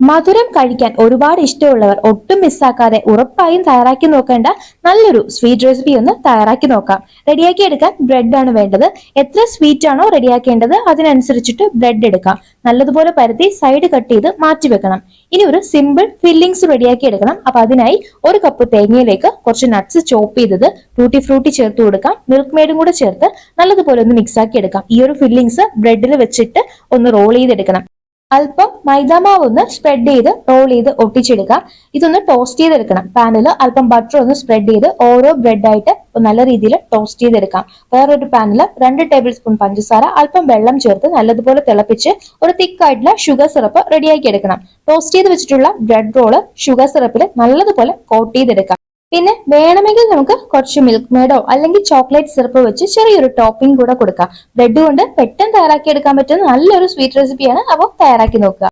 മധുരം കഴിക്കാൻ ഒരുപാട് ഇഷ്ടമുള്ളവർ ഒട്ടും മിസ്സാക്കാതെ ഉറപ്പായും തയ്യാറാക്കി നോക്കേണ്ട നല്ലൊരു സ്വീറ്റ് റെസിപ്പി ഒന്ന് തയ്യാറാക്കി നോക്കാം. റെഡിയാക്കി എടുക്കാൻ ബ്രെഡ് ആണ് വേണ്ടത്. എത്ര സ്വീറ്റ് ആണോ റെഡിയാക്കേണ്ടത് അതിനനുസരിച്ചിട്ട് ബ്രെഡ് എടുക്കാം. നല്ലതുപോലെ പരത്തി സൈഡ് കട്ട് ചെയ്ത് മാറ്റി വെക്കണം. ഇനി ഒരു സിമ്പിൾ ഫില്ലിങ്സ് റെഡിയാക്കി എടുക്കണം. അപ്പൊ അതിനായി ഒരു കപ്പ് തേങ്ങയിലേക്ക് കുറച്ച് നട്ട്സ് ചോപ്പ് ചെയ്തത്, ടൂട്ടി ഫ്രൂട്ടി ചേർത്ത് കൊടുക്കാം. മിൽക്ക് മെയ്ഡും കൂടെ ചേർത്ത് നല്ലതുപോലെ ഒന്ന് മിക്സ് ആക്കി എടുക്കാം. ഈ ഒരു ഫില്ലിങ്സ് ബ്രെഡിൽ വെച്ചിട്ട് ഒന്ന് റോൾ ചെയ്തെടുക്കണം. അല്പം മൈദാമാവ് ഒന്ന് സ്പ്രെഡ് ചെയ്ത് റോൾ ചെയ്ത് ഒട്ടിച്ചെടുക്കാം. ഇതൊന്ന് ടോസ്റ്റ് ചെയ്തെടുക്കണം. പാനിൽ അല്പം ബട്ടർ ഒന്ന് സ്പ്രെഡ് ചെയ്ത് ഓരോ ബ്രെഡ് ആയിട്ട് നല്ല രീതിയിൽ ടോസ്റ്റ് ചെയ്തെടുക്കാം. വേറൊരു പാനിൽ 2 ടേബിൾ സ്പൂൺ പഞ്ചസാര, അല്പം വെള്ളം ചേർത്ത് നല്ലതുപോലെ തിളപ്പിച്ച് ഒരു തിക്ക് ആയിട്ടുള്ള ഷുഗർ സിറപ്പ് റെഡിയാക്കി എടുക്കണം. ടോസ്റ്റ് ചെയ്ത് വെച്ചിട്ടുള്ള ബ്രെഡ് റോള് ഷുഗർ സിറപ്പിൽ നല്ലതുപോലെ കോട്ട് ചെയ്തെടുക്കാം. പിന്നെ വേണമെങ്കിൽ നമുക്ക് കുറച്ച് മിൽക്ക് മെയ്ഡോ അല്ലെങ്കിൽ ചോക്ലേറ്റ് സിറപ്പ് വെച്ച് ചെറിയൊരു ടോപ്പിംഗ് കൂടെ കൊടുക്കാം. ബ്രെഡ് കൊണ്ട് പെട്ടെന്ന് തയ്യാറാക്കി എടുക്കാൻ പറ്റുന്ന നല്ലൊരു സ്വീറ്റ് റെസിപ്പിയാണ്. അപ്പോൾ തയ്യാറാക്കി നോക്കുക.